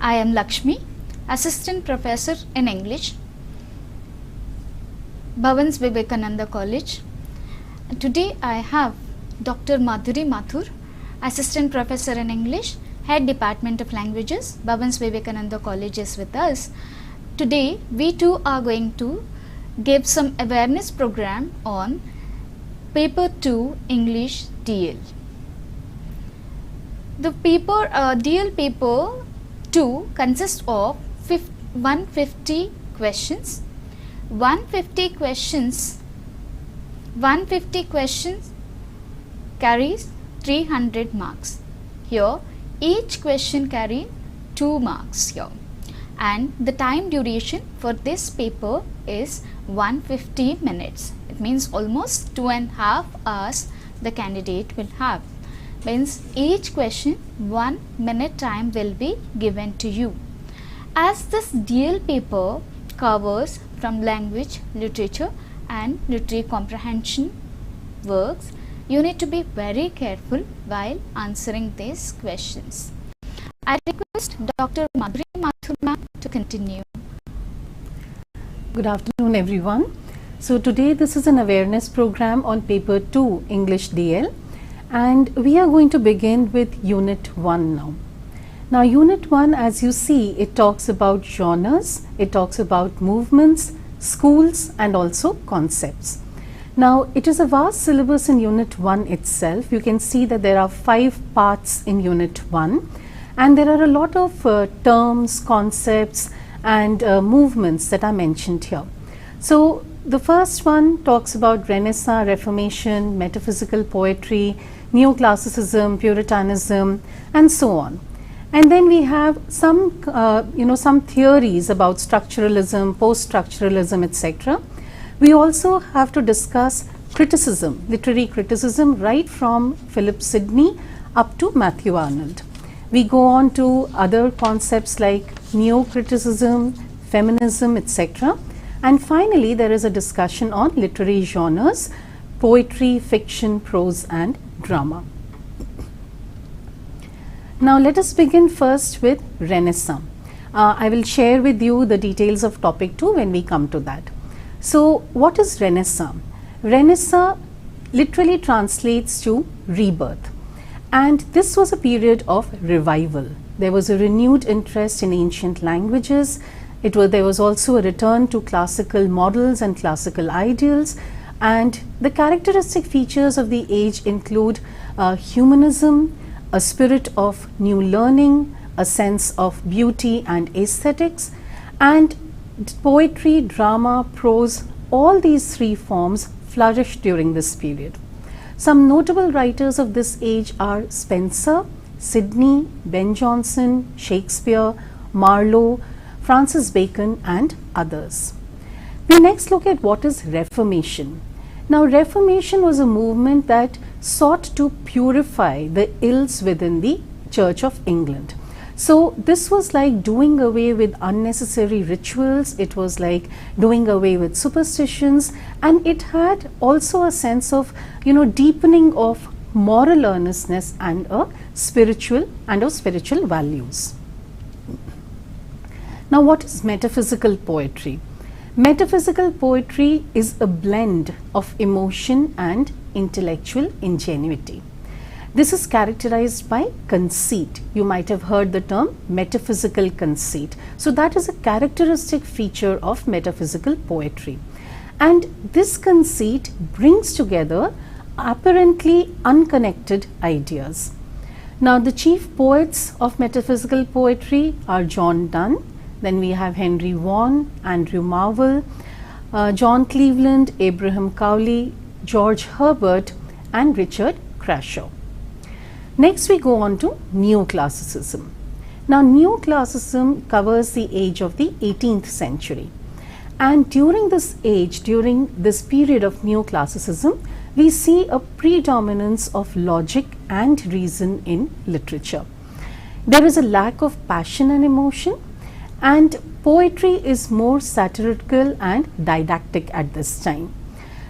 I am Lakshmi, Assistant Professor in English, 𝗹𝗁𝗃 Vivekananda College. Today I have Dr. Madhuri Mathur, Assistant Professor in English, Head Department of Languages, 𝗹𝗁𝗃 Vivekananda College is with us. Today we two are going to give some awareness program on Paper 2 English DL. The paper DL Paper 2 consists of 150 questions. 150 questions carries 300 marks. Here each question carries 2 marks here, and the time duration for this paper is 150 minutes. It means almost 2.5 hours the candidate will have. Means each question 1 minute time will be given to you. As this DL paper covers from language, literature and literary comprehension works, you need to be very careful while answering these questions. I request Dr. Madhuri Mathur ma'am to continue. Good afternoon everyone. So today this is an awareness program on Paper 2 English DL, and we are going to begin with Unit 1 now. Now Unit 1, as you see, it talks about genres, it talks about movements, schools and also concepts. Now it is a vast syllabus in Unit 1 itself. You can see that there are 5 parts in Unit 1, and there are a lot of terms, concepts and movements that are mentioned here. So the first one talks about Renaissance, Reformation, metaphysical poetry, neoclassicism, Puritanism and so on. And then we have some some theories about structuralism, post-structuralism, etc. We also have to discuss criticism, literary criticism, right from Philip Sidney up to Matthew Arnold. We go on to other concepts like neo-criticism, feminism, etc. And finally there is a discussion on literary genres, poetry, fiction, prose and drama. Now let us begin first with Renaissance. I will share with you the details of topic 2 when we come to that. So what is Renaissance? Renaissance literally translates to rebirth, and this was a period of revival. There was a renewed interest in ancient languages. There was also a return to classical models and classical ideals, and the characteristic features of the age include humanism, a spirit of new learning, a sense of beauty and aesthetics, and poetry, drama, prose, all these 3 forms flourished during this period. Some notable writers of this age are Spenser, Sidney, Ben Jonson, Shakespeare, Marlowe, Francis Bacon and others. We next look at what is Reformation. Now Reformation was a movement that sought to purify the ills within the Church of England. So this was like doing away with unnecessary rituals, it was like doing away with superstitions, and it had also a sense of deepening of moral earnestness and spiritual values. Now what is metaphysical poetry? Metaphysical poetry is a blend of emotion and intellectual ingenuity. This is characterized by conceit. You might have heard the term metaphysical conceit. So that is a characteristic feature of metaphysical poetry. And this conceit brings together apparently unconnected ideas. Now the chief poets of metaphysical poetry are John Donne, then we have Henry Vaughan, Andrew Marvell, John Cleveland, Abraham Cowley, George Herbert and Richard Crashaw. Next we go on to neoclassicism. Now neoclassicism covers the age of the 18th century, and during this age, during this period of neoclassicism, we see a predominance of logic and reason in literature. There is a lack of passion and emotion, and poetry is more satirical and didactic at this time.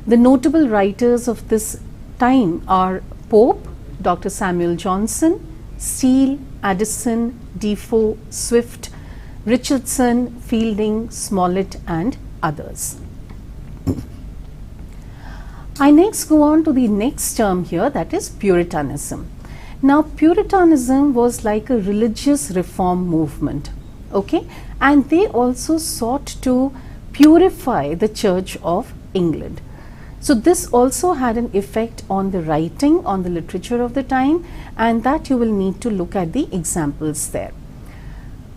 The notable writers of this time are Pope, Dr. Samuel Johnson, Steele, Addison, Defoe, Swift, Richardson, Fielding, Smollett and others. I next go on to the next term here, that is Puritanism. Now Puritanism was like a religious reform movement, okay, and they also sought to purify the Church of England. So this also had an effect on the writing, on the literature of the time, and that you will need to look at the examples there.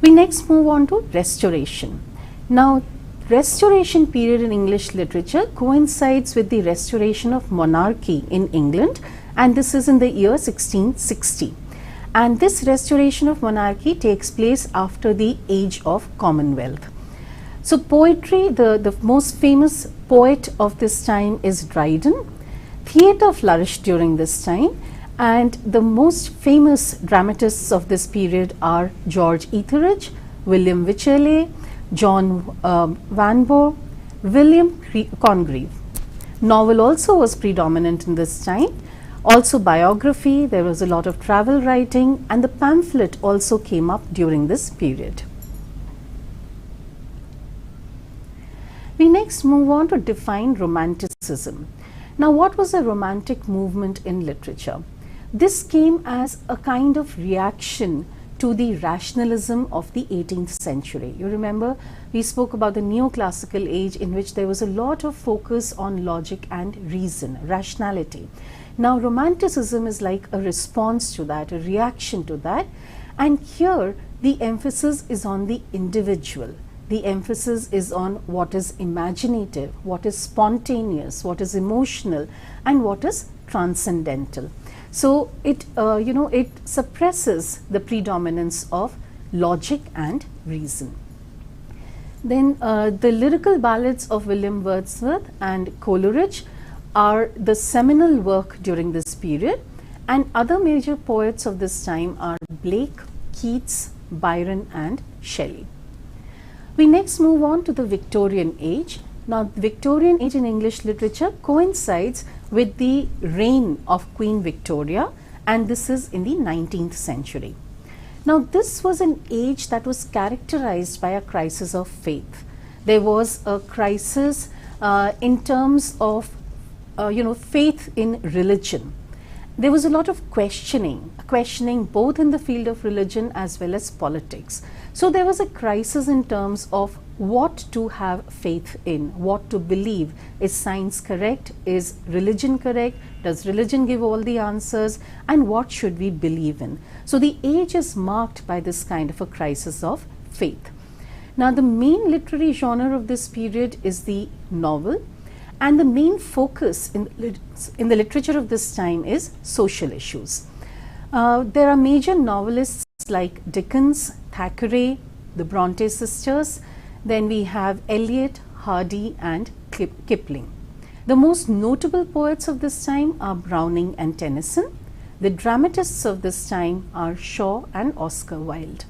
We next move on to Restoration. Now Restoration period in English literature coincides with the restoration of monarchy in England, and this is in the year 1660. And this restoration of monarchy takes place after the Age of Commonwealth. So poetry, the most famous poet of this time is Dryden. Theatre flourished during this time, and the most famous dramatists of this period are George Etheridge, William Wycherley, John Vanbrugh, William Congreve. Novel also was predominant in this time. Also biography, there was a lot of travel writing, and the pamphlet also came up during this period. We next move on to define Romanticism. Now what was a Romantic movement in literature? This came as a kind of reaction to the rationalism of the 18th century. You remember we spoke about the neoclassical age in which there was a lot of focus on logic and reason, rationality. Now Romanticism is like a response to that, a reaction to that, and here the emphasis is on the individual. The emphasis is on what is imaginative, what is spontaneous, what is emotional, and what is transcendental. So it it suppresses the predominance of logic and reason. Then the lyrical ballads of William Wordsworth and Coleridge are the seminal work during this period, and other major poets of this time are Blake, Keats, Byron and Shelley. We next move on to the Victorian age. Now the Victorian age in English literature coincides with the reign of Queen Victoria, and this is in the 19th century. Now this was an age that was characterized by a crisis of faith. There was a crisis in terms of faith in religion. There was a lot of questioning both in the field of religion as well as politics. So there was a crisis in terms of what to have faith in, what to believe. Is science correct? Is religion correct? Does religion give all the answers? And what should we believe in? So the age is marked by this kind of a crisis of faith. Now the main literary genre of this period is the novel, and the main focus in the literature of this time is social issues. There are major novelists like Dickens, Thackeray, the Bronte sisters. Then we have Eliot, Hardy and Kipling. The most notable poets of this time are Browning and Tennyson. The dramatists of this time are Shaw and Oscar Wilde.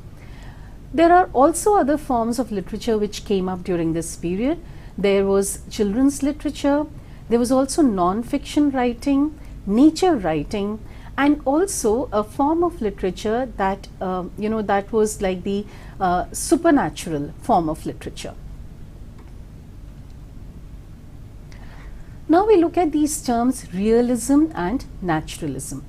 There are also other forms of literature which came up during this period. There was children's literature, there was also non-fiction writing, nature writing, and also a form of literature that that was like the supernatural form of literature. Now we look at these terms realism and naturalism.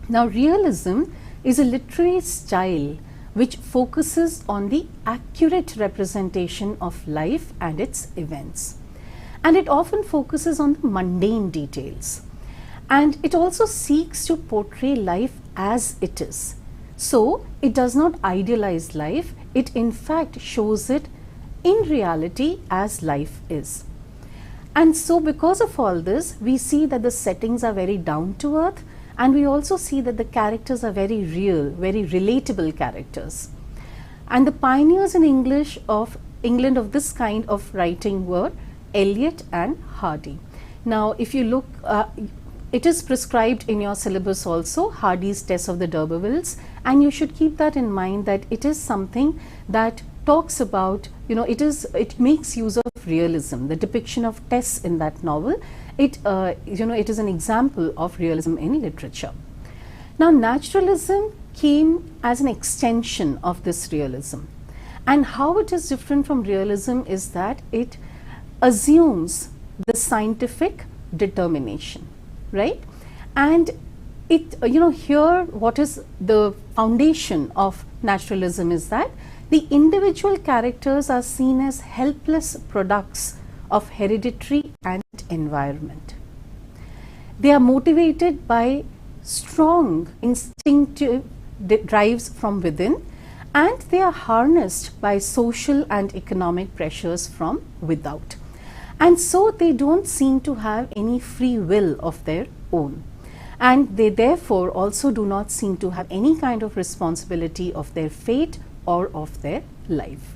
Now realism is a literary style which focuses on the accurate representation of life and its events, and it often focuses on the mundane details, and it also seeks to portray life as it is. So it does not idealize life, it in fact shows it in reality as life is. And so because of all this, we see that the settings are very down to earth, and we also see that the characters are very real, very relatable characters. And the pioneers in England of this kind of writing were Eliot and Hardy. Now if you look, it is prescribed in your syllabus also, Hardy's Test of the d'Urbervilles, and you should keep that in mind, that it is something that talks about, it makes use of realism. The depiction of Tess in that novel, it is an example of realism in literature. Now naturalism came as an extension of this realism. And how it is different from realism is that it assumes the scientific determination, right? And it, here what is the foundation of naturalism is that the individual characters are seen as helpless products of hereditary and environment. They are motivated by strong instinctive drives from within, and they are harnessed by social and economic pressures from without. And so they don't seem to have any free will of their own. And they therefore also do not seem to have any kind of responsibility of their fate or of their life.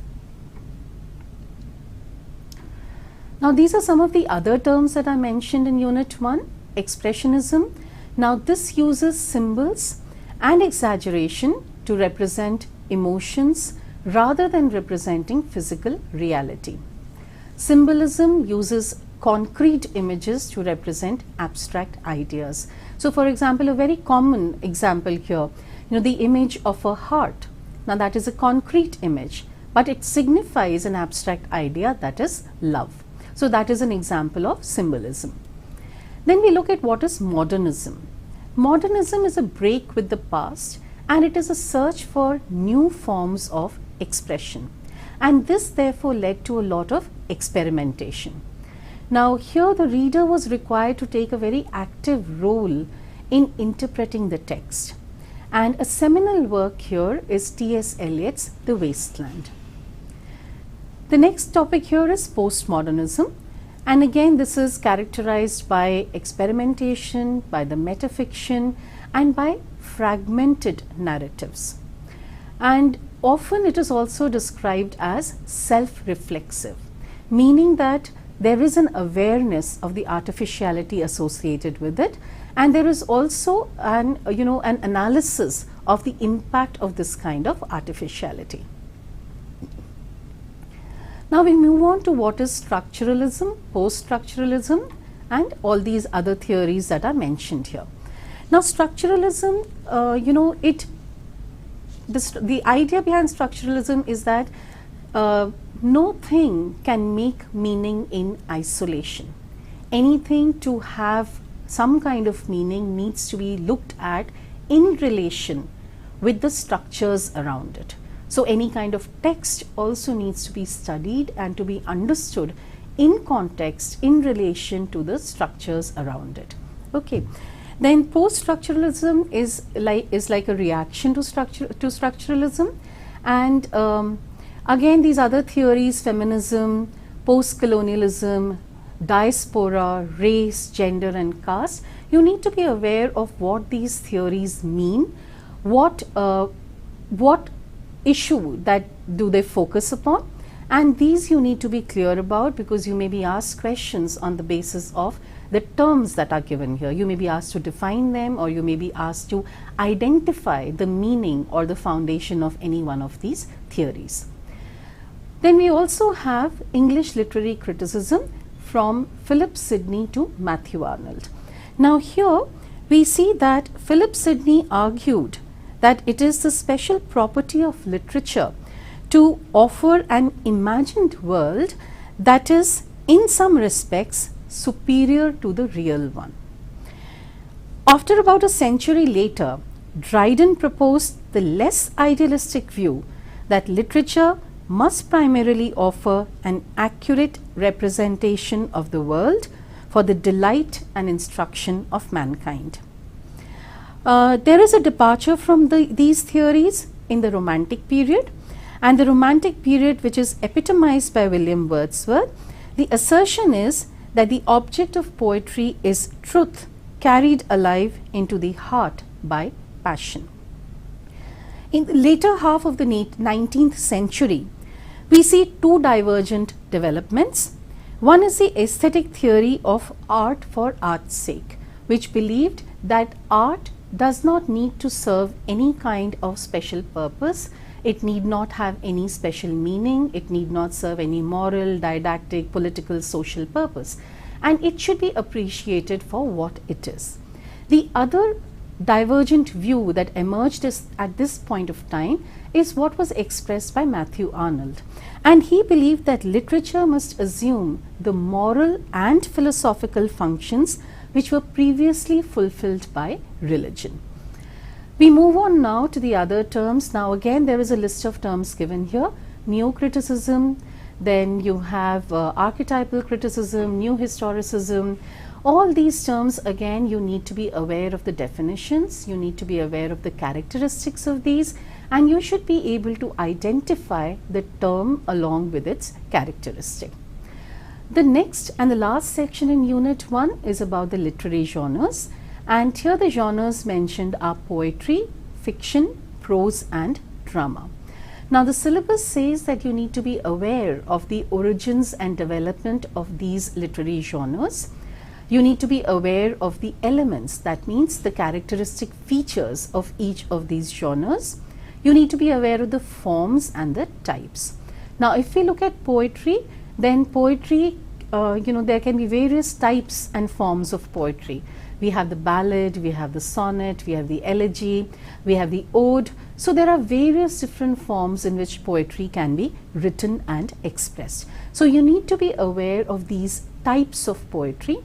Now these are some of the other terms that I mentioned in Unit 1. Expressionism. Now this uses symbols and exaggeration to represent emotions rather than representing physical reality. Symbolism uses concrete images to represent abstract ideas. So for example, a very common example here, the image of a heart. Now that is a concrete image, but it signifies an abstract idea, that is love. So that is an example of symbolism. Then we look at what is modernism. Modernism is a break with the past, and it is a search for new forms of expression. And this therefore led to a lot of experimentation. Now here the reader was required to take a very active role in interpreting the text. And a seminal work here is T.S. Eliot's The Wasteland. The next topic here is postmodernism. And again, this is characterized by experimentation, by the metafiction, and by fragmented narratives. And often it is also described as self-reflexive, meaning that there is an awareness of the artificiality associated with it, and there is also an analysis of the impact of this kind of artificiality. Now we move on to what is structuralism, post-structuralism, and all these other theories that are mentioned here. Now structuralism, the idea behind structuralism is that no thing can make meaning in isolation. Anything to have some kind of meaning needs to be looked at in relation with the structures around it. So any kind of text also needs to be studied and to be understood in context in relation to the structures around it. Okay. Then post-structuralism is like a reaction to structuralism, and again these other theories, feminism, post-colonialism, diaspora, race, gender and caste, you need to be aware of what these theories mean, what issue that do they focus upon, and these you need to be clear about, because you may be asked questions on the basis of the terms that are given here. You may be asked to define them, or you may be asked to identify the meaning or the foundation of any one of these theories. Then we also have English literary criticism from Philip Sidney to Matthew Arnold. Now here we see that Philip Sidney argued that it is the special property of literature to offer an imagined world that is in some respects superior to the real one. After about a century later, Dryden proposed the less idealistic view that literature must primarily offer an accurate representation of the world for the delight and instruction of mankind. There is a departure from these theories in the Romantic period, and the Romantic period, which is epitomized by William Wordsworth, the assertion is that the object of poetry is truth carried alive into the heart by passion. In the later half of the 19th century, we see two divergent developments. One is the aesthetic theory of art for art's sake, which believed that art does not need to serve any kind of special purpose. It need not have any special meaning. It need not serve any moral, didactic, political, social purpose, and it should be appreciated for what it is. The other divergent view that emerged at this point of time is what was expressed by Matthew Arnold. And he believed that literature must assume the moral and philosophical functions which were previously fulfilled by religion. We move on now to the other terms. Now again there is a list of terms given here: neo-criticism, then you have archetypal criticism, new historicism. All these terms, again, you need to be aware of the definitions, you need to be aware of the characteristics of these, and you should be able to identify the term along with its characteristic. The next and the last section in Unit 1 is about the literary genres, and here the genres mentioned are poetry, fiction, prose and drama. Now the syllabus says that you need to be aware of the origins and development of these literary genres. You need to be aware of the elements, that means the characteristic features of each of these genres. You need to be aware of the forms and the types. Now if we look at poetry, then poetry, there can be various types and forms of poetry. We have the ballad, we have the sonnet, we have the elegy, we have the ode. So there are various different forms in which poetry can be written and expressed. So you need to be aware of these types of poetry.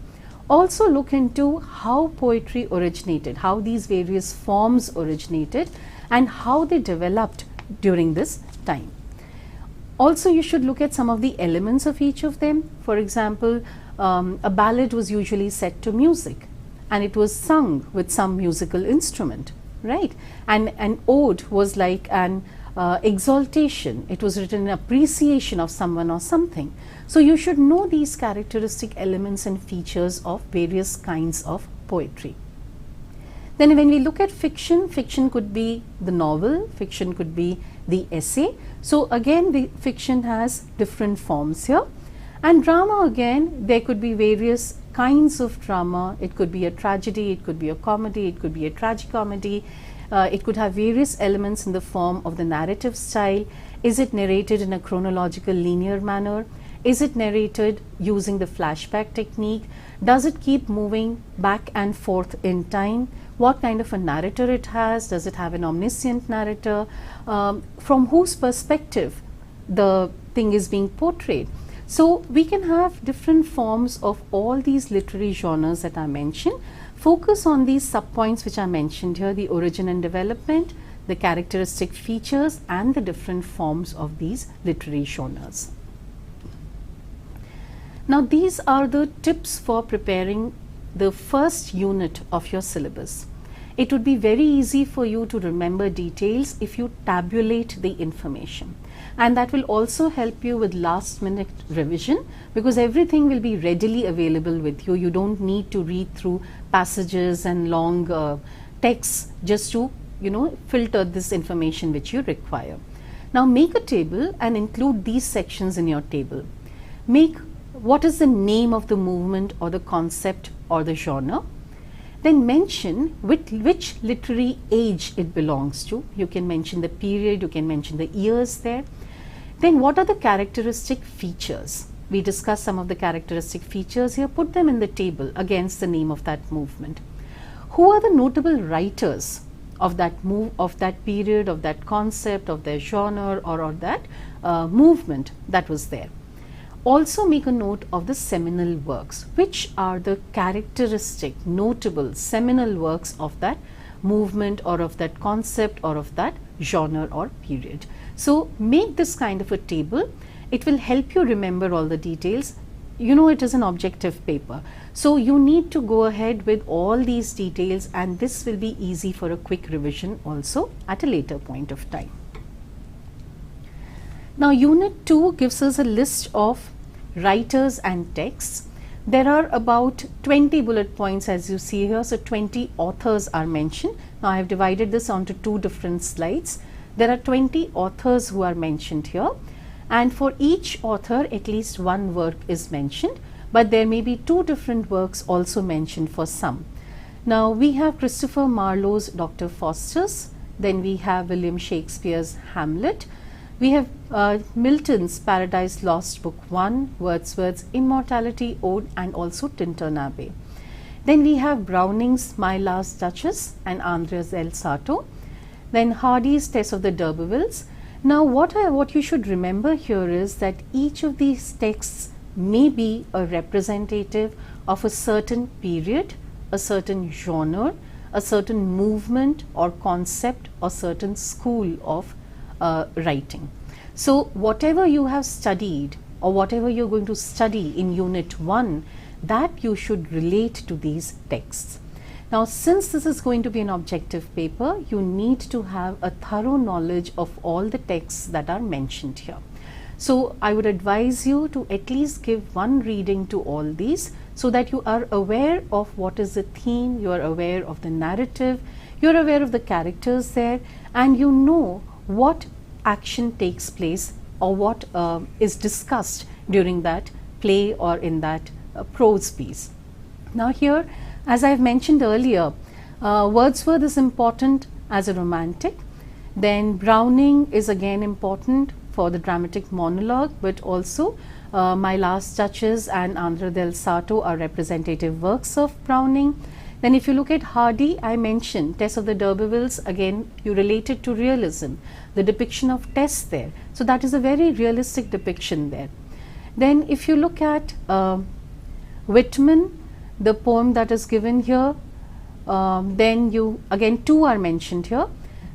Also look into how poetry originated, how these various forms originated and how they developed during this time. Also you should look at some of the elements of each of them. For example, a ballad was usually set to music and it was sung with some musical instrument, right? And an ode was like an exaltation. It was written in appreciation of someone or something. So you should know these characteristic elements and features of various kinds of poetry. Then when we look at fiction, fiction could be the novel, fiction could be the essay. So again the fiction has different forms here. And drama, again, there could be various kinds of drama. It could be a tragedy, it could be a comedy, it could be a tragicomedy. It could have various elements in the form of the narrative style. Is it narrated in a chronological linear manner? Is it narrated using the flashback technique? Does it keep moving back and forth in time? What kind of a narrator it has? Does it have an omniscient narrator? From whose perspective the thing is being portrayed? So we can have different forms of all these literary genres that I mentioned. Focus on these subpoints which are mentioned here: the origin and development, the characteristic features and the different forms of these literary genres. Now these are the tips for preparing the first unit of your syllabus. It would be very easy for you to remember details if you tabulate the information, and that will also help you with last minute revision, because everything will be readily available with you. You don't need to read through passages and long texts just to filter this information which you require. Now make a table and include these sections in your table. Make what is the name of the movement or the concept or the genre. Then mention which literary age it belongs to. You can mention the period, you can mention the years there. Then what are the characteristic features? We discussed some of the characteristic features here. Put them in the table against the name of that movement. Who are the notable writers of that period, of that concept, of their genre, or of that movement that was there? Also make a note of the seminal works. Which are the characteristic, notable, seminal works of that movement or of that concept or of that genre or period? So make this kind of a table. It will help you remember all the details. It is an objective paper. So you need to go ahead with all these details, and this will be easy for a quick revision also at a later point of time. Now Unit 2 gives us a list of writers and texts. There are about 20 bullet points as you see here. So 20 authors are mentioned. Now I have divided this onto two different slides. There are 20 authors who are mentioned here, and for each author at least one work is mentioned, but there may be two different works also mentioned for some. Now we have Christopher Marlowe's Dr. Faustus, then we have William Shakespeare's Hamlet, we have Milton's Paradise Lost Book 1, Wordsworth's Immortality Ode, and also Tintern Abbey. Then we have Browning's My Last Duchess and Andreas L. Sato. Then Hardy's Test of the d'Urbervilles. Now what you should remember here is that each of these texts may be a representative of a certain period, a certain genre, a certain movement or concept or certain school of writing. So whatever you have studied or whatever you are going to study in Unit 1, that you should relate to these texts. Now, since this is going to be an objective paper, you need to have a thorough knowledge of all the texts that are mentioned here. So I would advise you to at least give one reading to all these, so that you are aware of what is the theme, you are aware of the narrative, you are aware of the characters there, and you know what action takes place or what is discussed during that play or in that prose piece. Now here, as I have mentioned earlier, Wordsworth is important as a romantic, then Browning is again important for the dramatic monologue, but also My Last Duchess and Andrea del Sarto are representative works of Browning. Then if you look at Hardy, I mentioned Tess of the d'Urbervilles, again you relate it to realism, the depiction of Tess there. So that is a very realistic depiction there. Then if you look at Whitman, the poem that is given here, then you again two are mentioned here.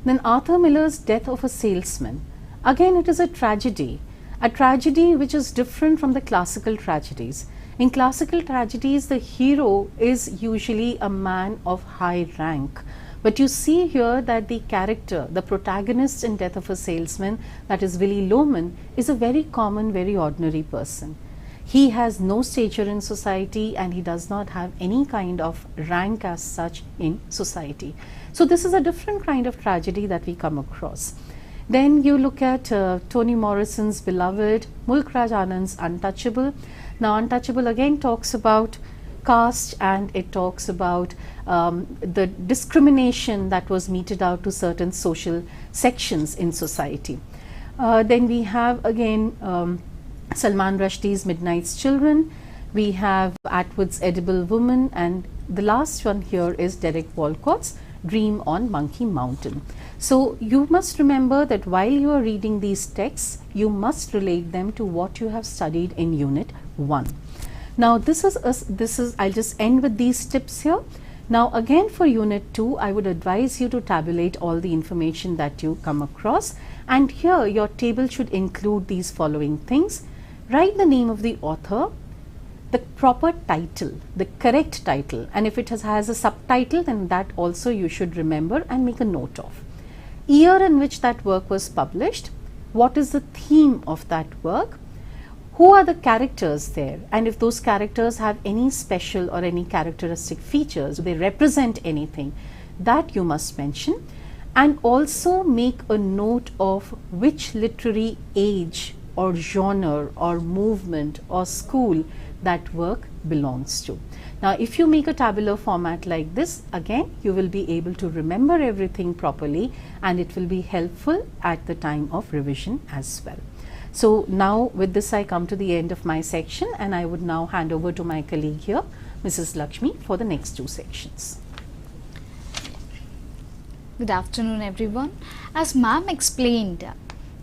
Then Arthur Miller's Death of a Salesman, again it is a tragedy which is different from the classical tragedies. In classical tragedies, the hero is usually a man of high rank, but you see here that the character, the protagonist in Death of a Salesman, that is Willy Loman, is a very common, very ordinary person. He has no stature in society and he does not have any kind of rank as such in society. So this is a different kind of tragedy that we come across. Then you look at Toni Morrison's Beloved, Mulk Raj Anand's Untouchable. Now Untouchable again talks about caste and it talks about the discrimination that was meted out to certain social sections in society. Then we have again Salman Rushdie's Midnight's Children, we have Atwood's Edible Woman, and the last one here is Derek Walcott's Dream on Monkey Mountain. So you must remember that while you are reading these texts, you must relate them to what you have studied in Unit 1. Now this is I'll just end with these tips here. Now again for Unit 2, I would advise you to tabulate all the information that you come across, and here your table should include these following things. Write the name of the author, the proper title, the correct title, and if it has a subtitle, then that also you should remember and make a note of. Year in which that work was published, what is the theme of that work, who are the characters there, and if those characters have any special or any characteristic features, do they represent anything, that you must mention, and also make a note of which literary age or genre or movement or school that work belongs to. Now if you make a tabular format like this, again you will be able to remember everything properly and it will be helpful at the time of revision as well. So now with this I come to the end of my section and I would now hand over to my colleague here, Mrs. Lakshmi, for the next two sections. Good afternoon everyone. As ma'am explained,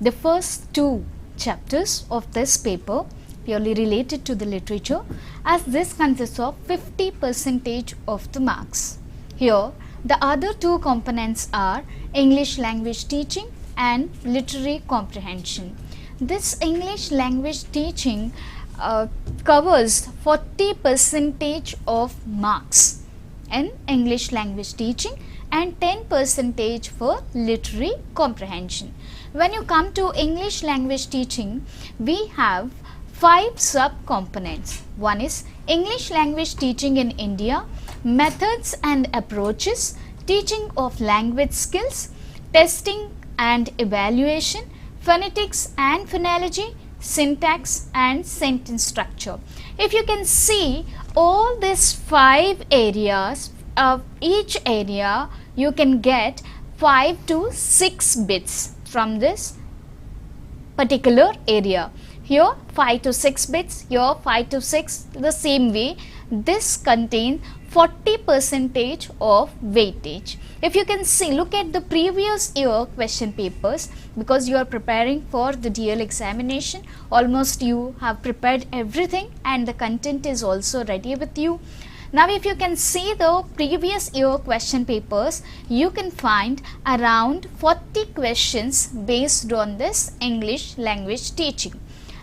the first two chapters of this paper purely related to the literature, as this consists of 50% of the marks. Here the other two components are English language teaching and literary comprehension. This English language teaching covers 40% of marks in English language teaching and 10% for literary comprehension. When you come to English language teaching, we have 5 sub-components. One is English language teaching in India, methods and approaches, teaching of language skills, testing and evaluation, phonetics and phonology, syntax and sentence structure. If you can see all these 5 areas, of each area you can get 5 to 6 bits from this particular area. Here 5 to 6 bits, here 5 to 6, the same way this contains 40% of weightage. If you can see, look at the previous year question papers, because you are preparing for the DL examination. Almost you have prepared everything and the content is also ready with you. Now if you can see the previous year question papers, you can find around 40 questions based on this English language teaching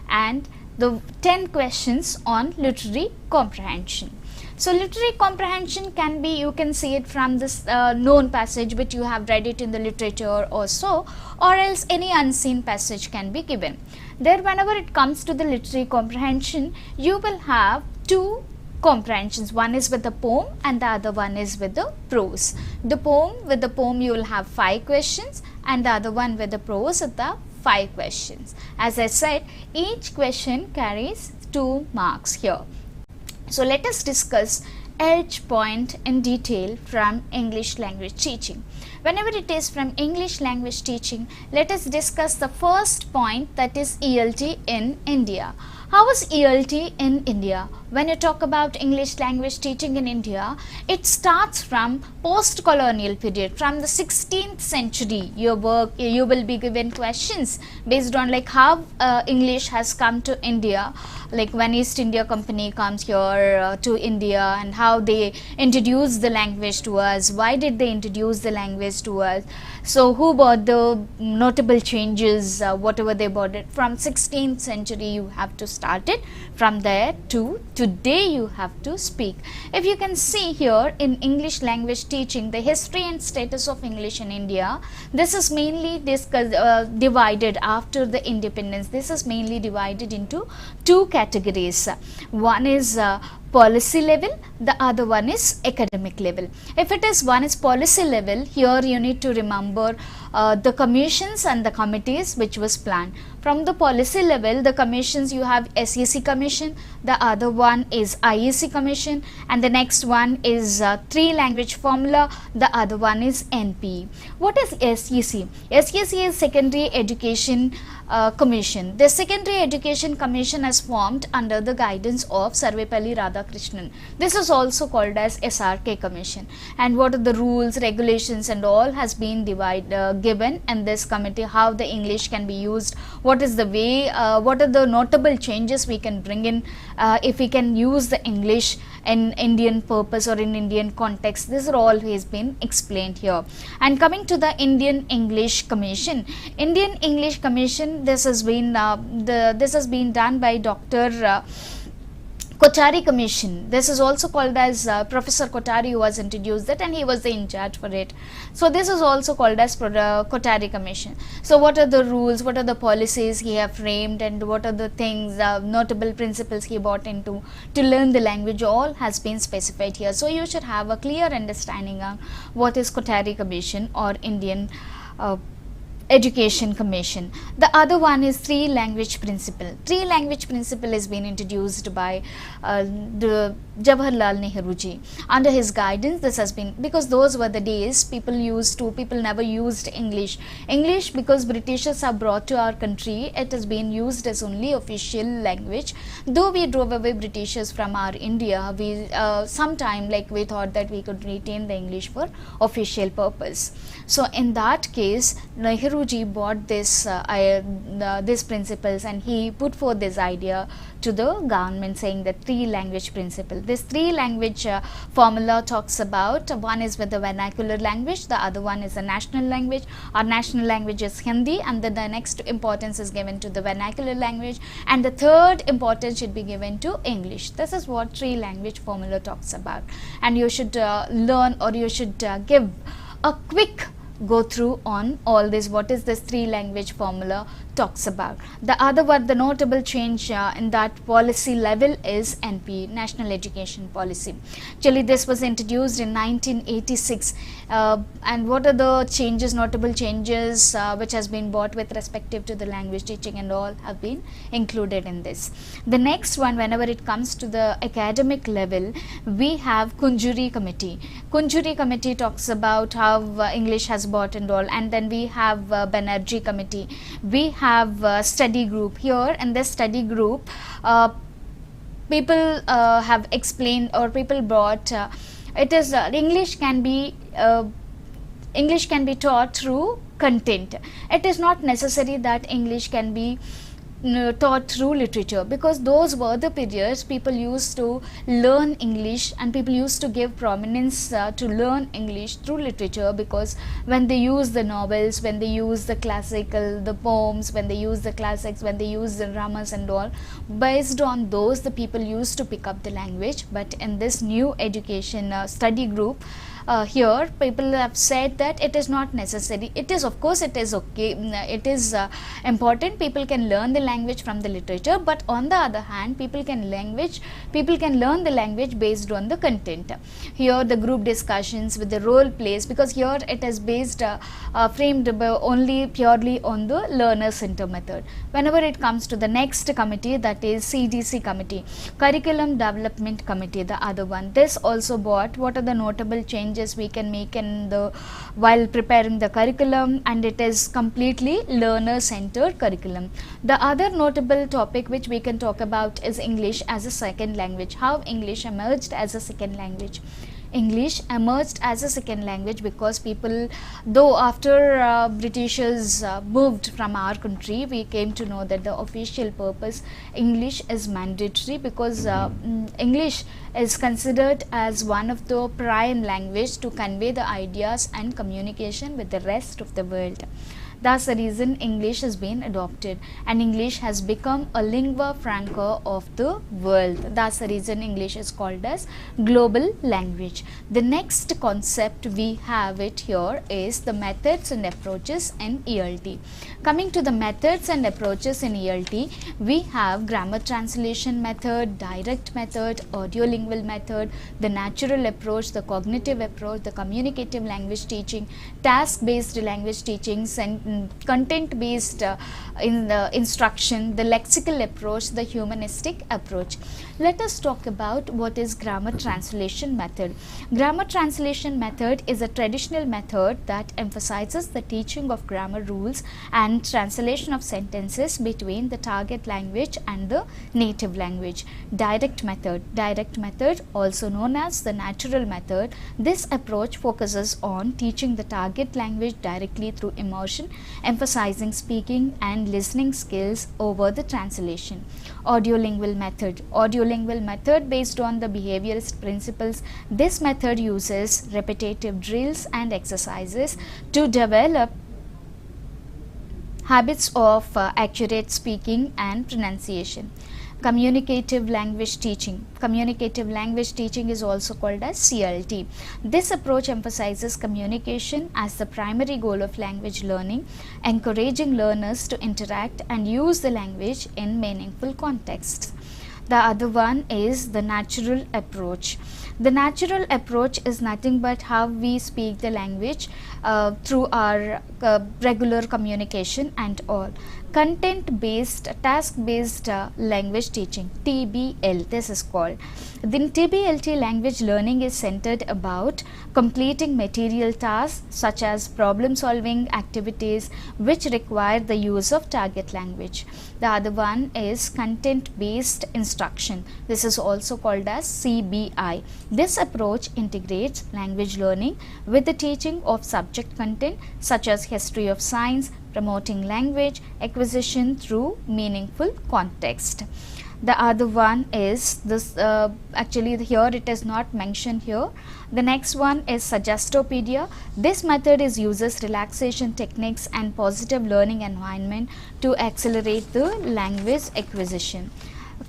and the 10 questions on literary comprehension. So literary comprehension can be, you can see it from this known passage which you have read it in the literature or so, or else any unseen passage can be given. There, whenever it comes to the literary comprehension, you will have two comprehensions. One is with the poem and the other one is with the prose. The poem, with the poem you will have 5 questions, and the other one with the prose with the 5 questions. As I said, each question carries 2 marks here. So let us discuss each point in detail from English language teaching. Whenever it is from English language teaching, let us discuss the first point, that is ELT in India. How is ELT in India? When you talk about English language teaching in India, it starts from post-colonial period, from the 16th century. You will be given questions based on like how English has come to India, like when East India Company comes here to India, and how they introduced the language to us, why did they introduce the language to us, so who brought the notable changes, whatever they brought it. From 16th century you have to start it, from there to today you have to speak. If you can see here in English language teaching, the history and status of English in India, this is mainly divided after the independence. This is mainly divided into 2 categories. One is policy level, the other one is academic level. If it is one is policy level, here you need to remember the commissions and the committees which was planned. From the policy level, the commissions you have SEC commission, the other one is IEC commission, and the next one is 3 language formula, the other one is NP. What is SEC? SEC is Secondary Education Commission. The Secondary Education Commission has formed under the guidance of Sarvepalli Radhakrishnan. This is also called as SRK Commission. And what are the rules, regulations and all has been given in this committee, how the English can be used, what is the way, what are the notable changes we can bring in if we can use the English in Indian purpose or in Indian context. This is all has been explained here. And coming to the Indian English Commission, Indian English Commission, this has been done by Dr. Kothari Commission. This is also called as Professor Kothari, who was introduced that, and he was the in charge for it. So this is also called as Kothari Commission. So what are the rules, what are the policies he have framed, and what are the things, notable principles he brought into to learn the language, all has been specified here. So you should have a clear understanding of what is Kothari Commission or Indian Education Commission. The other one is 3 language principle. 3 language principle has been introduced by the Jawaharlal Nehru ji. Under his guidance, this has been, because those were the days people never used English. English, because Britishers have brought to our country, it has been used as only official language. Though we drove away Britishers from our India, we sometime like we thought that we could retain the English for official purpose. So in that case, Nehru ji brought this these principles, and he put forth this idea to the government, saying that 3 language principle. This 3 language formula talks about, one is with the vernacular language, the other one is the national language. Our national language is Hindi, and then the next importance is given to the vernacular language, and the third importance should be given to English. This is what 3 language formula talks about, and you should learn, or you should give a quick go through on all this, what is this 3 language formula talks about. The other one, the notable change in that policy level is NP, National Education Policy. Actually this was introduced in 1986, and what are the changes, notable changes which has been brought with respective to the language teaching and all have been included in this. The next one, whenever it comes to the academic level, we have Kunjuri Committee. Kunjuri Committee talks about how English has brought and all, and then we have Banerjee Committee. We have study group. Here in this study group, people have explained, or people brought It is English can be taught through content. It is not necessary that English can be taught through literature, because those were the periods people used to learn English, and people used to give prominence to learn English through literature, because when they use the novels, when they use the classical, the poems, when they use the classics, when they use the dramas and all, based on those the people used to pick up the language. But in this new education study group, here people have said that it is not necessary. It is, of course it is okay, it is important, people can learn the language from the literature, but on the other hand people can learn the language based on the content. Here the group discussions with the role plays, because here it is based framed only purely on the learner center method. Whenever it comes to the next committee, that is CDC committee, Curriculum Development Committee, the other one, this also brought what are the notable changes we can make in the while preparing the curriculum, and it is completely learner centered curriculum. The other notable topic which we can talk about is English as a second language, how English emerged as a second language. English emerged as a second language because people, though after Britishers moved from our country, we came to know that the official purpose English is mandatory, because English is considered as one of the prime language to convey the ideas and communication with the rest of the world. That's the reason English has been adopted, and English has become a lingua franca of the world. That's the reason English is called as global language. The next concept we have it here is the methods and approaches in ELT. Coming to the methods and approaches in ELT, we have grammar translation method, direct method, audiolingual method, the natural approach, the cognitive approach, the communicative language teaching, task-based language teaching, content-based instruction, the lexical approach, the humanistic approach. Let us talk about what is grammar translation method. Grammar translation method is a traditional method that emphasizes the teaching of grammar rules and translation of sentences between the target language and the native language. Direct method, also known as the natural method. This approach focuses on teaching the target language directly through immersion, emphasizing speaking and listening skills over the translation. Audiolingual method based on the behaviorist principles. This method uses repetitive drills and exercises to develop habits of accurate speaking and pronunciation. Communicative language teaching is also called as CLT. This approach emphasizes communication as the primary goal of language learning, encouraging learners to interact and use the language in meaningful contexts. The other one is the natural approach. The natural approach is nothing but how we speak the language through our regular communication and all. Content-based, task-based language teaching, TBL, this is called. Then TBLT language learning is centered about completing material tasks such as problem-solving activities which require the use of target language. The other one is content-based instruction. This is also called as CBI. This approach integrates language learning with the teaching of subject content such as history of science, promoting language acquisition through meaningful context. The other one is this, actually here it is not mentioned here. The next one is Suggestopedia. This method uses relaxation techniques and positive learning environment to accelerate the language acquisition.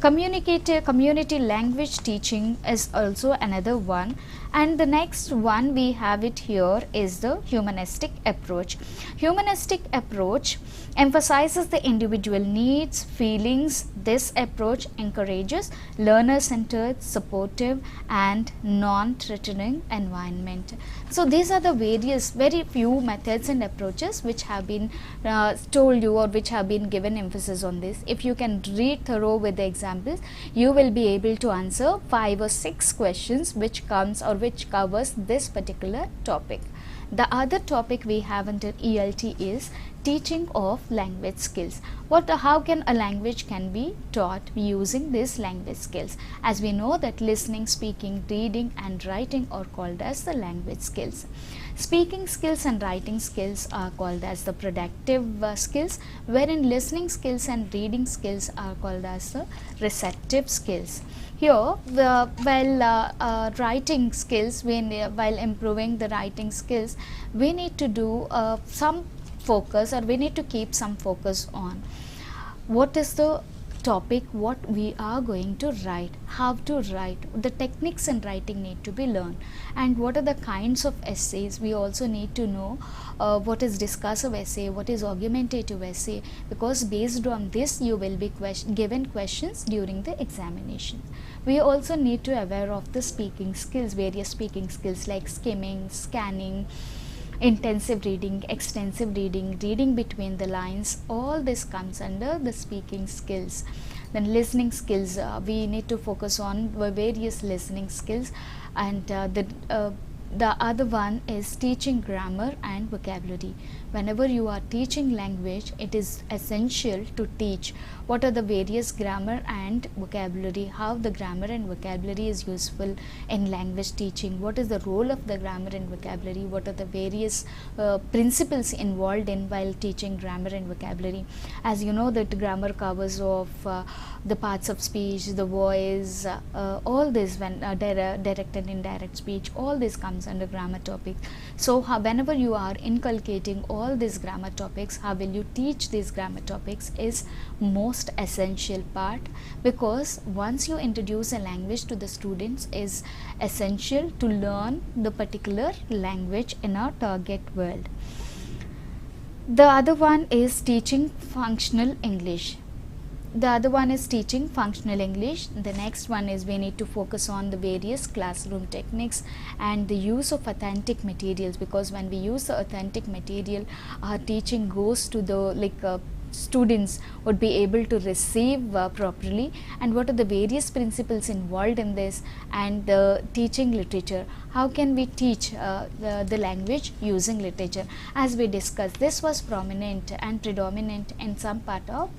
Community language teaching is also another one, and the next one we have it here is the humanistic approach. Humanistic approach emphasizes the individual needs, feelings. This approach encourages learner-centered, supportive and non-threatening environment. So these are the very few methods and approaches which have been told you, or which have been given emphasis on this. If you can read thorough with the examples, you will be able to answer 5 or 6 questions which covers this particular topic. The other topic we have under ELT is teaching of language skills. How can a language can be taught using these language skills? As we know that listening, speaking, reading and writing are called as the language skills. Speaking skills and writing skills are called as the productive skills, wherein listening skills and reading skills are called as the receptive skills. Here, while writing skills, while improving the writing skills, we need to do some focus, or we need to keep some focus on what is the topic, what we are going to write, how to write, the techniques in writing need to be learned, and what are the kinds of essays. We also need to know what is discursive essay, what is argumentative essay, because based on this you will be given questions during the examination. We also need to aware of the speaking skills, various speaking skills like skimming, scanning, intensive reading, extensive reading, reading between the lines. All this comes under the speaking skills. Then listening skills, we need to focus on various listening skills, and the other one is teaching grammar and vocabulary. Whenever you are teaching language, it is essential to teach what are the various grammar and vocabulary, how the grammar and vocabulary is useful in language teaching, what is the role of the grammar and vocabulary, what are the various principles involved in while teaching grammar and vocabulary. As you know that grammar covers of the parts of speech, the voice, all this, when direct and indirect speech, all this comes under grammar topic. So whenever you are inculcating all these grammar topics, how will you teach these grammar topics is most essential part, because once you introduce a language to the students, is essential to learn the particular language in our target world. The other one is teaching functional English. The next one is we need to focus on the various classroom techniques and the use of authentic materials, because when we use the authentic material, our teaching goes to the students would be able to receive properly, and what are the various principles involved in this, and the teaching literature. How can we teach the language using literature? As we discussed, this was prominent and predominant in some part of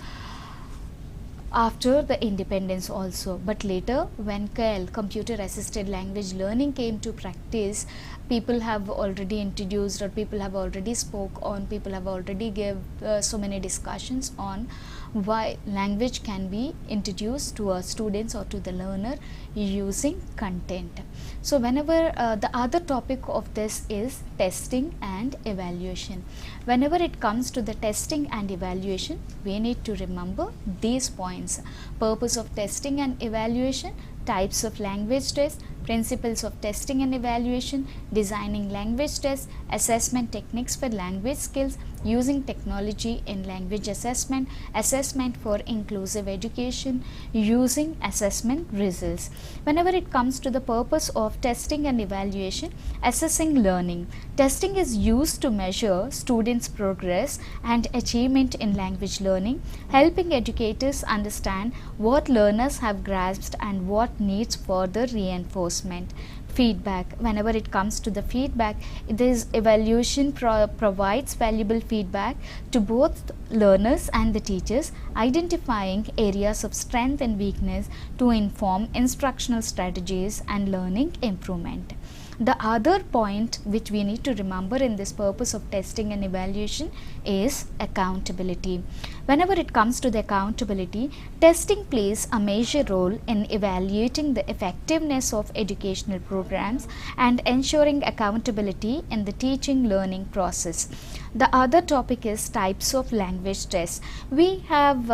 after the independence also, but later when KL, computer assisted language learning, came to practice, people have already introduced, or people have already spoke on, people have already give so many discussions on why language can be introduced to our students or to the learner using content. So whenever the other topic of this is testing and evaluation. Whenever it comes to the testing and evaluation, we need to remember these points: purpose of testing and evaluation, types of language tests, principles of testing and evaluation, designing language tests, assessment techniques for language skills, using technology in language assessment, assessment for inclusive education, using assessment results. Whenever it comes to the purpose of testing and evaluation, assessing learning. Testing is used to measure students' progress and achievement in language learning, helping educators understand what learners have grasped and what needs further reinforcement. Feedback. Whenever it comes to the feedback, this evaluation provides valuable feedback to both learners and the teachers, identifying areas of strength and weakness to inform instructional strategies and learning improvement. The other point which we need to remember in this purpose of testing and evaluation is accountability. Whenever it comes to the accountability, testing plays a major role in evaluating the effectiveness of educational programs and ensuring accountability in the teaching learning process. The other topic is types of language tests. We have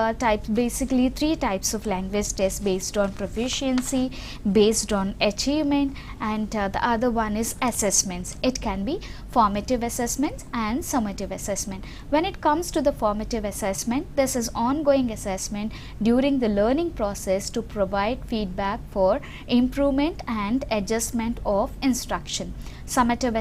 basically three types of language tests based on proficiency, based on achievement, and the other one is assessments. It can be formative assessments and summative assessment. When it comes to the formative assessment, this is ongoing assessment during the learning process to provide feedback for improvement and adjustment of instruction. Summative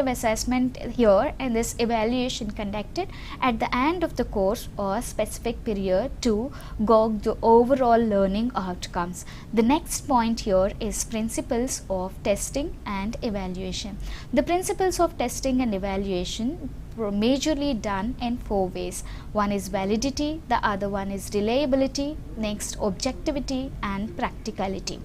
assessment here in this evaluation conducted at the end of the course or specific period to gauge the overall learning outcomes. The next point here is principles of testing and evaluation. The principles of testing and evaluation majorly done in 4 ways. One is validity, the other one is reliability, next objectivity and practicality.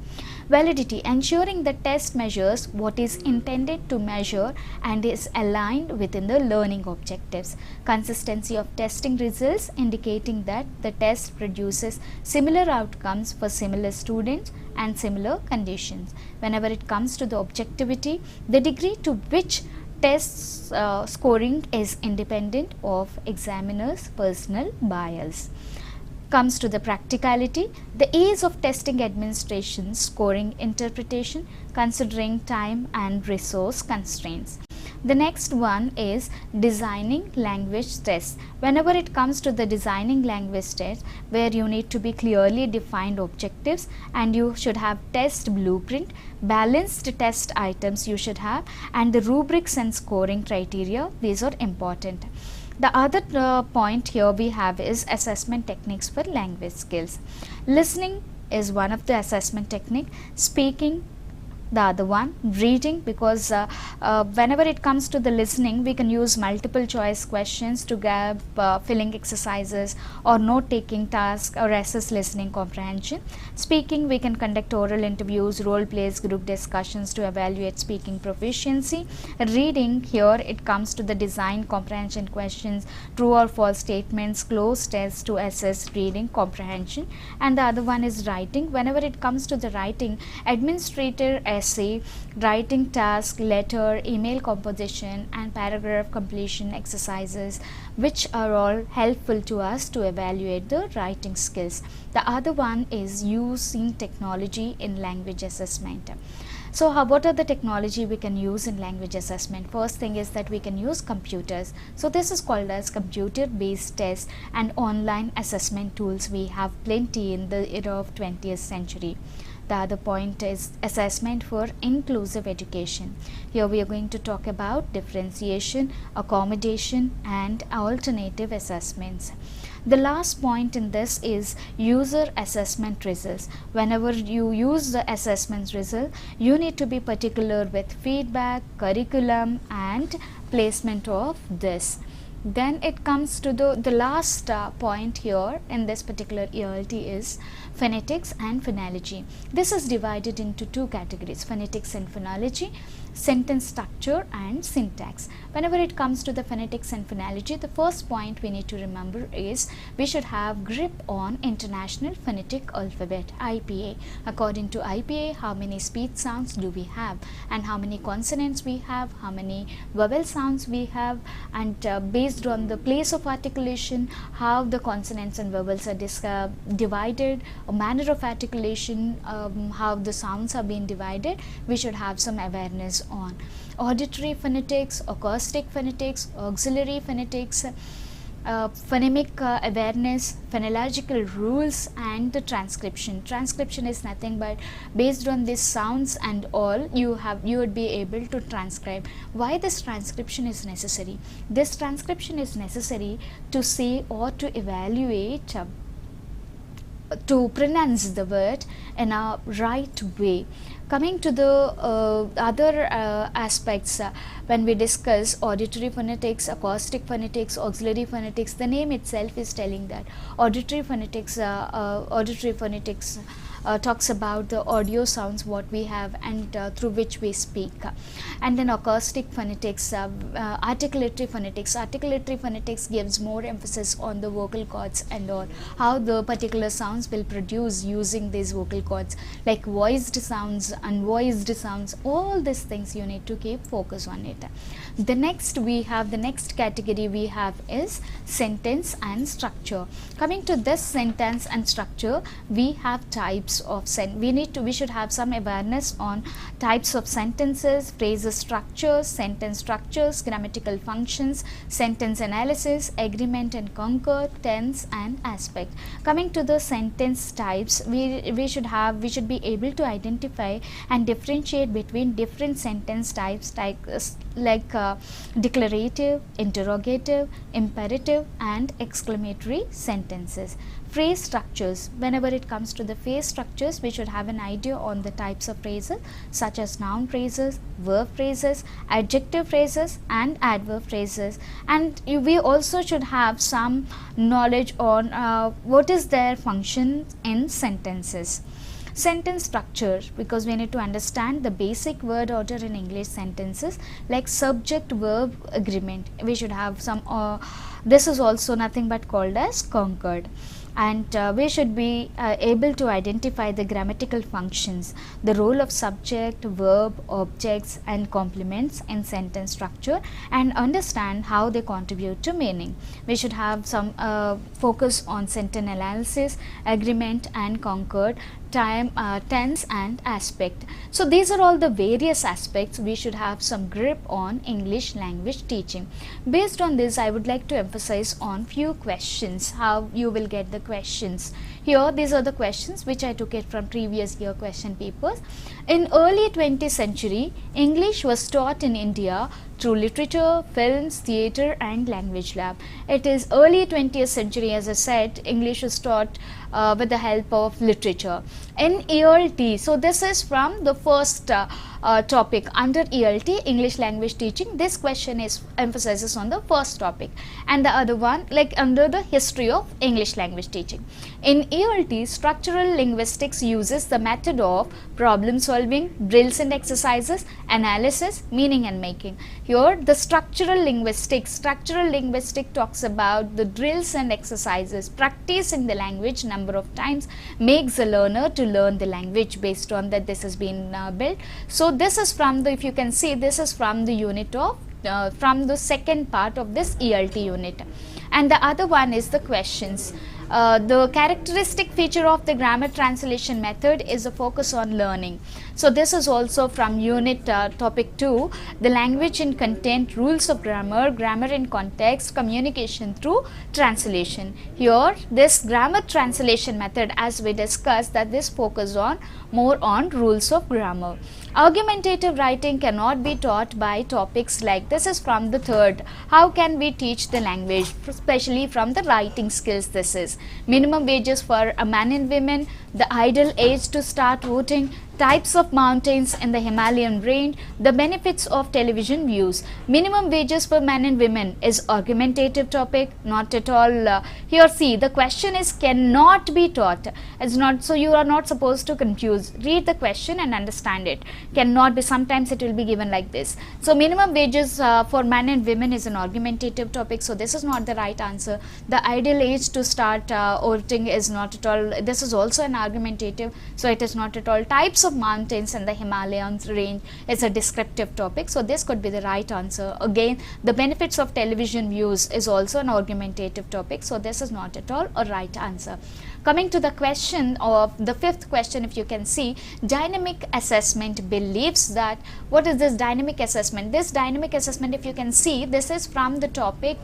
Validity, ensuring the test measures what is intended to measure and is aligned within the learning objectives. Consistency of testing results, indicating that the test produces similar outcomes for similar students and similar conditions. Whenever it comes to the objectivity, the degree to which test scoring is independent of examiner's personal bias. Comes to the practicality, the ease of testing administration, scoring interpretation, considering time and resource constraints. The next one is designing language tests. Whenever it comes to the designing language tests, where you need to be clearly defined objectives and you should have test blueprint, balanced test items you should have, and the rubrics and scoring criteria, these are important. The other point here we have is assessment techniques for language skills. Listening is one of the assessment technique, speaking the other one, reading, because whenever it comes to the listening, we can use multiple choice questions to grab filling exercises or note taking tasks or assess listening comprehension. Speaking, we can conduct oral interviews, role plays, group discussions to evaluate speaking proficiency. Reading, here it comes to the design comprehension questions, true or false statements, closed tests to assess reading comprehension. And the other one is writing. Whenever it comes to the writing, administrator essay, writing task, letter, email composition and paragraph completion exercises, which are all helpful to us to evaluate the writing skills. The other one is using technology in language assessment. So what are the technology we can use in language assessment? First thing is that we can use computers. So this is called as computer based tests and online assessment tools. We have plenty in the era of 20th century. The other point is assessment for inclusive education. Here we are going to talk about differentiation, accommodation and alternative assessments. The last point in this is user assessment results. Whenever you use the assessment result, you need to be particular with feedback, curriculum and placement of this. Then it comes to the last point here in this particular ELT is phonetics and phonology. This is divided into 2 categories, phonetics and phonology, sentence structure and syntax. Whenever it comes to the phonetics and phonology, the first point we need to remember is we should have grip on International Phonetic Alphabet, IPA. According to IPA, how many speech sounds do we have and how many consonants we have, how many vowel sounds we have, and based on the place of articulation, how the consonants and vowels are divided, a manner of articulation, how the sounds are being divided, we should have some awareness on. Auditory phonetics, acoustic phonetics, auxiliary phonetics, phonemic awareness, phonological rules and the transcription. Transcription is nothing but based on these sounds and all you would be able to transcribe. Why this transcription is necessary? This transcription is necessary to say or to evaluate to pronounce the word in a right way. Coming to the other aspects, when we discuss auditory phonetics, acoustic phonetics, auxiliary phonetics, the name itself is telling that auditory phonetics talks about the audio sounds what we have and through which we speak. And then acoustic phonetics, articulatory phonetics. Articulatory phonetics gives more emphasis on the vocal cords and all, how the particular sounds will produce using these vocal cords, like voiced sounds, unvoiced sounds, all these things you need to keep focus on it. The next category we have is sentence and structure. Coming to this sentence and structure, we have types of we should have some awareness on types of sentences, phrases structures, sentence structures, grammatical functions, sentence analysis, agreement and concur, tense and aspect. Coming to the sentence types, we should be able to identify and differentiate between different sentence types like declarative, interrogative, imperative and exclamatory sentences. Phrase structures. Whenever it comes to the phrase structure, structures, we should have an idea on the types of phrases such as noun phrases, verb phrases, adjective phrases and adverb phrases, and we also should have some knowledge on what is their function in sentences. Sentence structure, because we need to understand the basic word order in English sentences like subject verb agreement. We should have some this is also nothing but called as concord, and we should be able to identify the grammatical functions, the role of subject, verb, objects and complements in sentence structure, and understand how they contribute to meaning. We should have some focus on sentence analysis, agreement and concord, time, tense and aspect. So these are all the various aspects we should have some grip on English language teaching. Based on this, I would like to emphasize on few questions, how you will get the questions. Here these are the questions which I took it from previous year question papers. In early 20th century, English was taught in India through literature, films, theatre and language lab. It is early 20th century, as I said, English was taught with the help of literature. In ELT, so this is from the first topic under ELT, English language teaching. This question is emphasizes on the first topic, and the other one like under the history of English language teaching. In ELT, structural linguistics uses the method of problem solving, drills and exercises, analysis, meaning and making. Here the structural linguistics talks about the drills and exercises, practicing the language number of times makes the learner to learn the language. Based on that, this has been built. So this is from the, if you can see, this is from the unit of from the second part of this ELT unit, and the other one is the questions. The characteristic feature of the grammar translation method is a focus on learning. So this is also from unit topic 2, the language in content, rules of grammar, grammar in context, communication through translation. Here this grammar translation method, as we discussed, that this focus on more on rules of grammar. Argumentative writing cannot be taught by topics like, this is from the third, how can we teach the language, especially from the writing skills. This is minimum wages for a man and women, the ideal age to start voting, types of mountains in the Himalayan range, the benefits of television views. Minimum wages for men and women is argumentative topic, not at all. Here see, the question is cannot be taught. It's not, so you are not supposed to confuse. Read the question and understand it. Cannot be, sometimes it will be given like this. So minimum wages for men and women is an argumentative topic, so this is not the right answer. The ideal age to start voting is not at all, this is also an argumentative, so it is not at all. Types of mountains in the Himalayan range is a descriptive topic, so this could be the right answer. Again, the benefits of television views is also an argumentative topic, so this is not at all a right answer. Coming to the question of the fifth question, if you can see, dynamic assessment believes that, what is this dynamic assessment? This dynamic assessment, if you can see, this is from the topic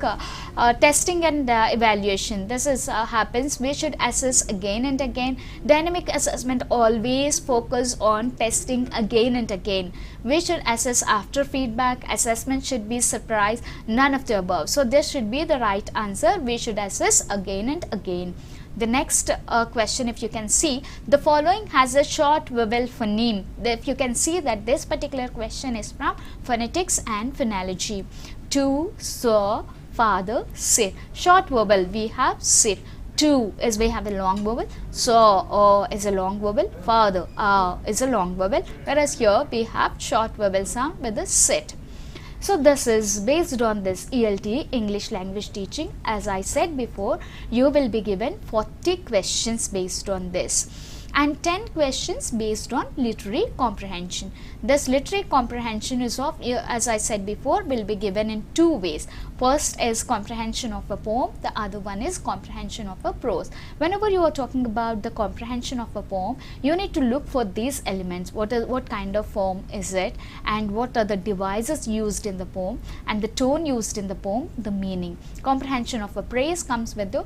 testing and evaluation. This is happens, we should assess again and again. Dynamic assessment always focus on testing again and again. We should assess after feedback, assessment should be surprise, none of the above. So this should be the right answer, we should assess again and again. The next question, if you can see, the following has a short vowel phoneme. If you can see that this particular question is from phonetics and phonology. To, so, father, sit. Short vowel, we have sit. To is we have a long vowel, so is a long vowel, father is a long vowel, whereas here we have short vowel sound with the sit. So this is based on this ELT, English language teaching. As I said before, you will be given 40 questions based on this, and 10 questions based on literary comprehension. This literary comprehension is of, as I said before, will be given in two ways. First is comprehension of a poem, the other one is comprehension of a prose. Whenever you are talking about the comprehension of a poem, you need to look for these elements. What kind of form is it, and what are the devices used in the poem, and the tone used in the poem, the meaning. Comprehension of a praise comes with the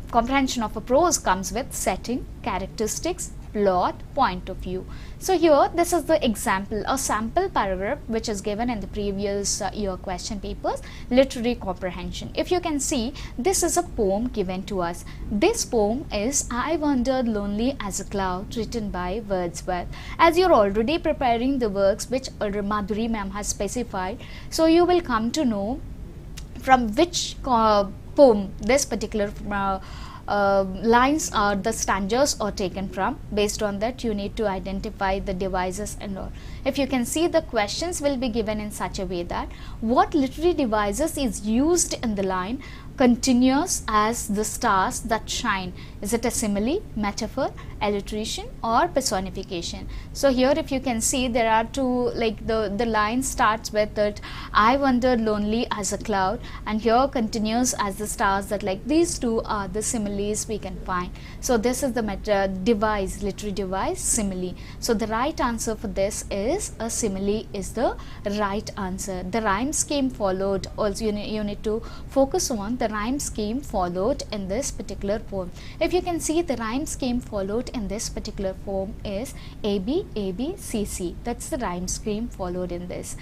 comprehension of a prose comes with setting, characteristics, plot, point of view. So here this is the example, a sample paragraph which is given in the previous year question papers, literary comprehension. If you can see, this is a poem given to us. This poem is I Wandered Lonely as a Cloud, written by Wordsworth. As you're already preparing the works which Madhuri ma'am has specified, so you will come to know from which poem this particular lines or the stanzas are taken from. Based on that, you need to identify the devices and all. If you can see, the questions will be given in such a way that what literary devices is used in the line continuous as the stars that shine. Is it a simile, metaphor, alliteration or personification? So here if you can see, there are two, like the line starts with that I wandered lonely as a cloud, and here continues as the stars, that like these two are the similes we can find. So this is the device, literary device, simile. So the right answer for this is a simile is the right answer. The rhyme scheme followed, also you need to focus on the rhyme scheme followed in this particular poem. If you can see, the rhyme scheme followed in this particular poem is AB, AB, CC. That's the rhyme scheme followed in this.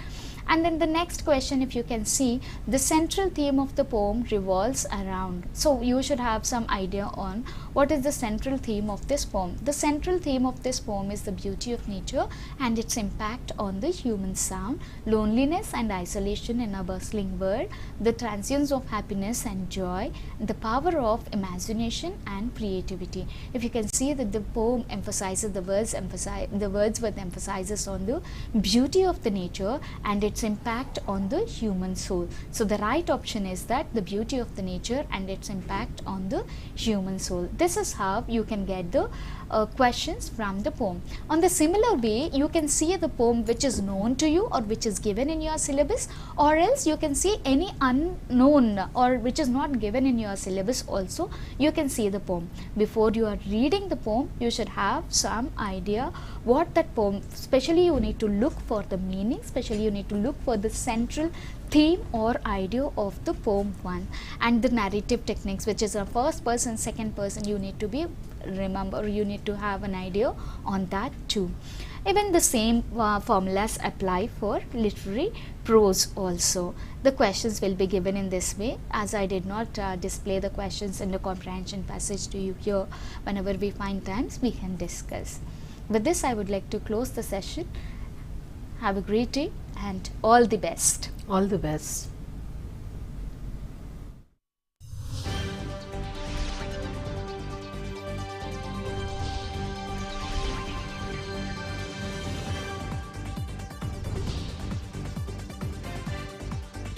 And then the next question, if you can see, the central theme of the poem revolves around. So you should have some idea on what is the central theme of this poem. The central theme of this poem is the beauty of nature and its impact on the human sound, loneliness and isolation in a bustling world, the transience of happiness and joy, the power of imagination and creativity. If you can see that the poem emphasizes the Wordsworth emphasizes on the beauty of the nature and its impact on the human soul. So the right option is that the beauty of the nature and its impact on the human soul. This is how you can get the questions from the poem. On the similar way, you can see the poem which is known to you or which is given in your syllabus, or else you can see any unknown or which is not given in your syllabus also. You can see the poem. Before you are reading the poem, you should have some idea what that poem, especially you need to look for the meaning, especially you need to look for the central theme or idea of the poem one, and the narrative techniques, which is a first person, second person, you need to be you need to have an idea on that too. Even the same formulas apply for literary prose also. The questions will be given in this way, as I did not display the questions in the comprehension passage to you here. Whenever we find times, we can discuss. With this, I would like to close the session. Have a great day and all the best. All the best.